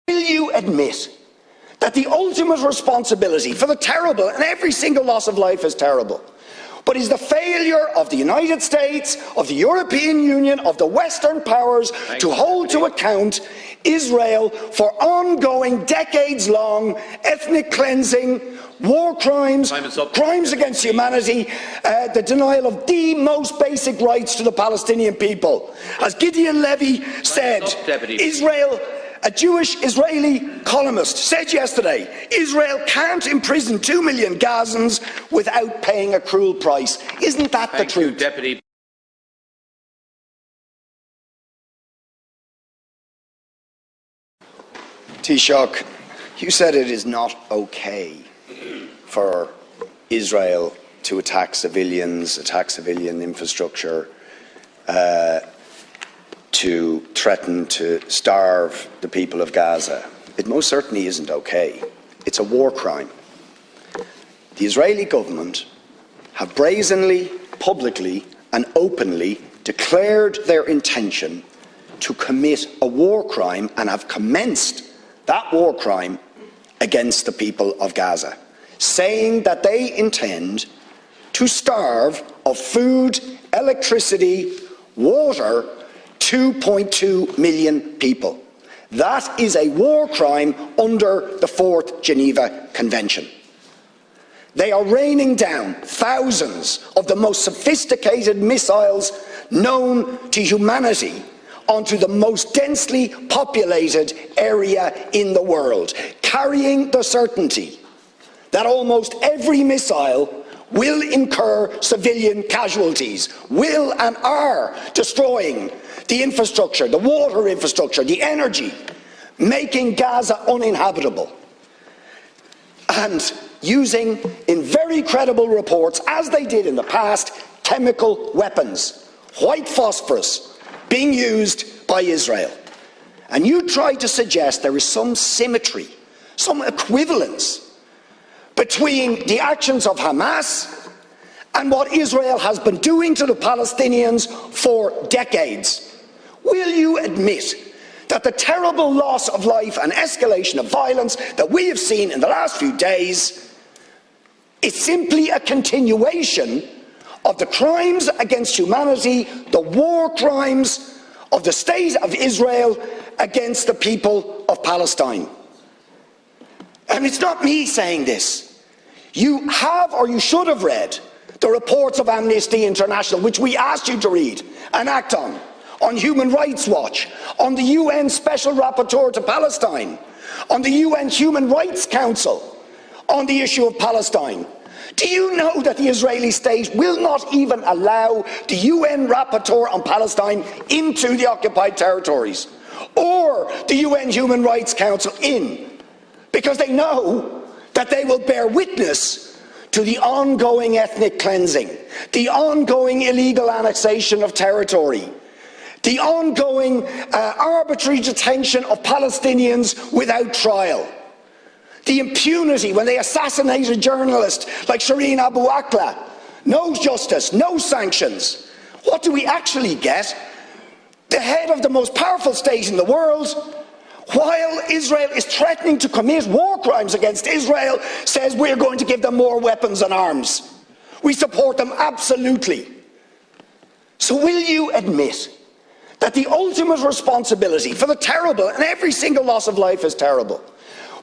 Will you admit that the ultimate responsibility for the terrible, and every single loss of life is terrible, but is the failure of the United States, of the European Union, of the Western powers to hold to account Israel for ongoing, decades-long ethnic cleansing, war crimes, crimes against humanity, the denial of the most basic rights to the Palestinian people? As Gideon Levy said, Israel, a Jewish Israeli columnist, said yesterday, Israel can't imprison 2 million Gazans without paying a cruel price. Isn't that the truth? Deputy. Taoiseach, you said it is not okay for Israel to attack civilians, attack civilian infrastructure, to threaten to starve the people of Gaza. It most certainly isn't okay. It's a war crime. The Israeli government have brazenly, publicly and openly declared their intention to commit a war crime and have commenced that war crime against the people of Gaza, saying that they intend to starve of food, electricity, water, 2.2 million people. That is a war crime under the 4th Geneva Convention. They are raining down thousands of the most sophisticated missiles known to humanity onto the most densely populated area in the world, carrying the certainty that almost every missile will incur civilian casualties, will and are destroying the infrastructure, the water infrastructure, the energy, making Gaza uninhabitable. And using, in very credible reports, as they did in the past, chemical weapons, white phosphorus, being used by Israel. And you try to suggest there is some symmetry, some equivalence between the actions of Hamas and what Israel has been doing to the Palestinians for decades. Will you admit that the terrible loss of life and escalation of violence that we have seen in the last few days is simply a continuation of the crimes against humanity, the war crimes of the State of Israel against the people of Palestine? And it's not me saying this. You have, or you should have read, the reports of Amnesty International, which we asked you to read and act on Human Rights Watch, on the UN Special Rapporteur to Palestine, on the UN Human Rights Council, on the issue of Palestine. Do you know that the Israeli state will not even allow the UN Rapporteur on Palestine into the occupied territories, or the UN Human Rights Council in, because they know that they will bear witness to the ongoing ethnic cleansing, the ongoing illegal annexation of territory, the ongoing arbitrary detention of Palestinians without trial, the impunity when they assassinate a journalist like Shireen Abu Akleh. No justice, no sanctions. What do we actually get? The head of the most powerful state in the world, while Israel is threatening to commit war crimes against Israel, says we're going to give them more weapons and arms. We support them absolutely. So will you admit that the ultimate responsibility for the terrible, and every single loss of life is terrible,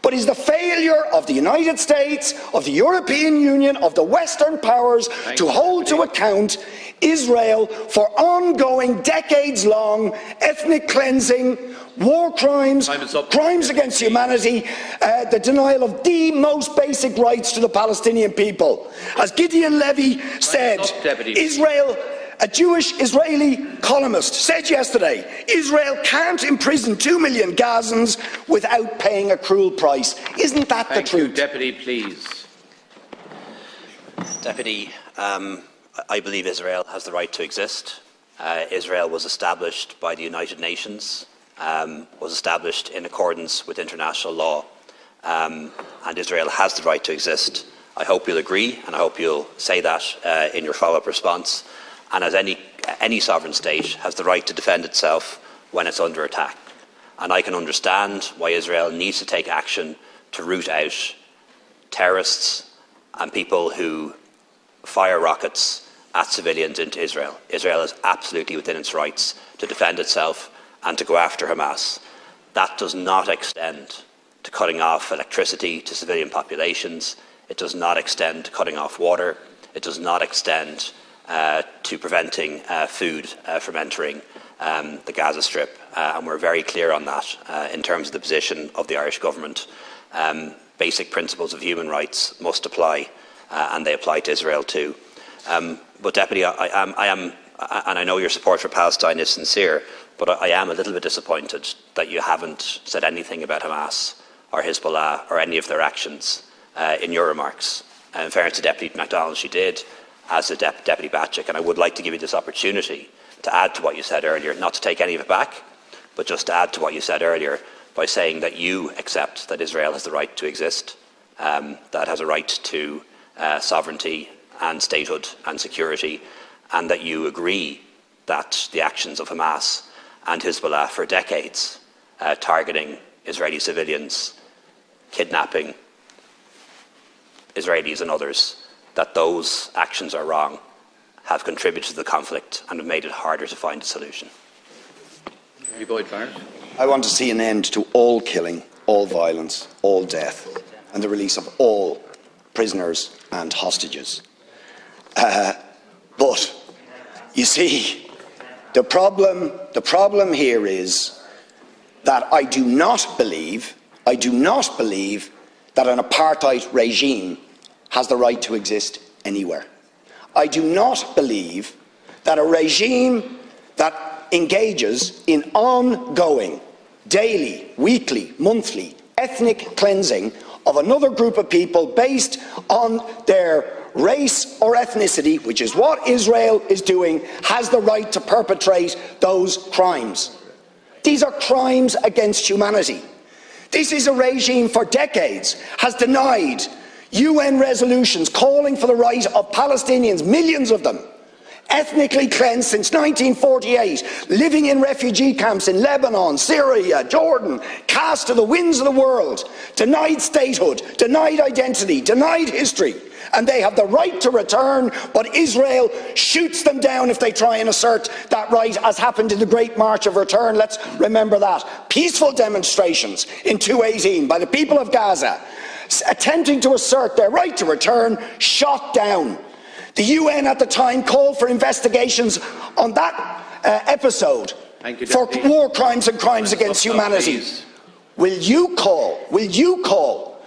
but is the failure of the United States, of the European Union, of the Western powers to hold to account Israel for ongoing, decades-long ethnic cleansing, war crimes, crimes against humanity, the denial of the most basic rights to the Palestinian people? As Gideon Levy said, Israel, a Jewish Israeli columnist, said yesterday, Israel can't imprison 2 million Gazans without paying a cruel price. Isn't that the truth? Deputy, please. Deputy, I believe Israel has the right to exist. Israel was established by the United Nations, was established in accordance with international law, and Israel has the right to exist. I hope you'll agree, and I hope you'll say that in your follow-up response. And as any sovereign state has the right to defend itself when it's under attack. And I can understand why Israel needs to take action to root out terrorists and people who fire rockets at civilians into Israel. Israel is absolutely within its rights to defend itself and to go after Hamas. That does not extend to cutting off electricity to civilian populations. It does not extend to cutting off water. It does not extend to preventing food from entering the Gaza Strip. And we're very clear on that in terms of the position of the Irish government. Basic principles of human rights must apply, and they apply to Israel too. But Deputy, I am, and I know your support for Palestine is sincere, but I am a little bit disappointed that you haven't said anything about Hamas or Hezbollah or any of their actions in your remarks. In fairness to Deputy MacDonald, she did, as did Deputy Batchik, and I would like to give you this opportunity to add to what you said earlier, not to take any of it back, but just to add to what you said earlier by saying that you accept that Israel has the right to exist, that has a right to sovereignty and statehood and security, and that you agree that the actions of Hamas and Hezbollah for decades, targeting Israeli civilians, kidnapping Israelis and others, that those actions are wrong, have contributed to the conflict and have made it harder to find a solution. I want to see an end to all killing, all violence, all death, and the release of all prisoners and hostages. But you see, the problem here is that I do not believe that an apartheid regime has the right to exist anywhere. I do not believe that a regime that engages in ongoing, daily, weekly, monthly, ethnic cleansing of another group of people based on their race or ethnicity, which is what Israel is doing, has the right to perpetrate those crimes. These are crimes against humanity. This is a regime for decades has denied UN resolutions calling for the right of Palestinians, millions of them, ethnically cleansed since 1948, living in refugee camps in Lebanon, Syria, Jordan, cast to the winds of the world, denied statehood, denied identity, denied history, and they have the right to return, but Israel shoots them down if they try and assert that right, as happened in the Great March of Return. Let's remember that. Peaceful demonstrations in 2018 by the people of Gaza, attempting to assert their right to return, shot down. The UN at the time called for investigations on that episode for war crimes and crimes against humanity. Will you call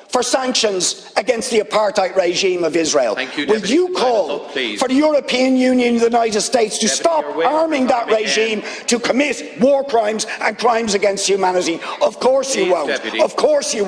for sanctions against the apartheid regime of Israel? Will you call for the European Union and the United States to stop arming that regime to commit war crimes and crimes against humanity? Of course you won't. Of course you won't.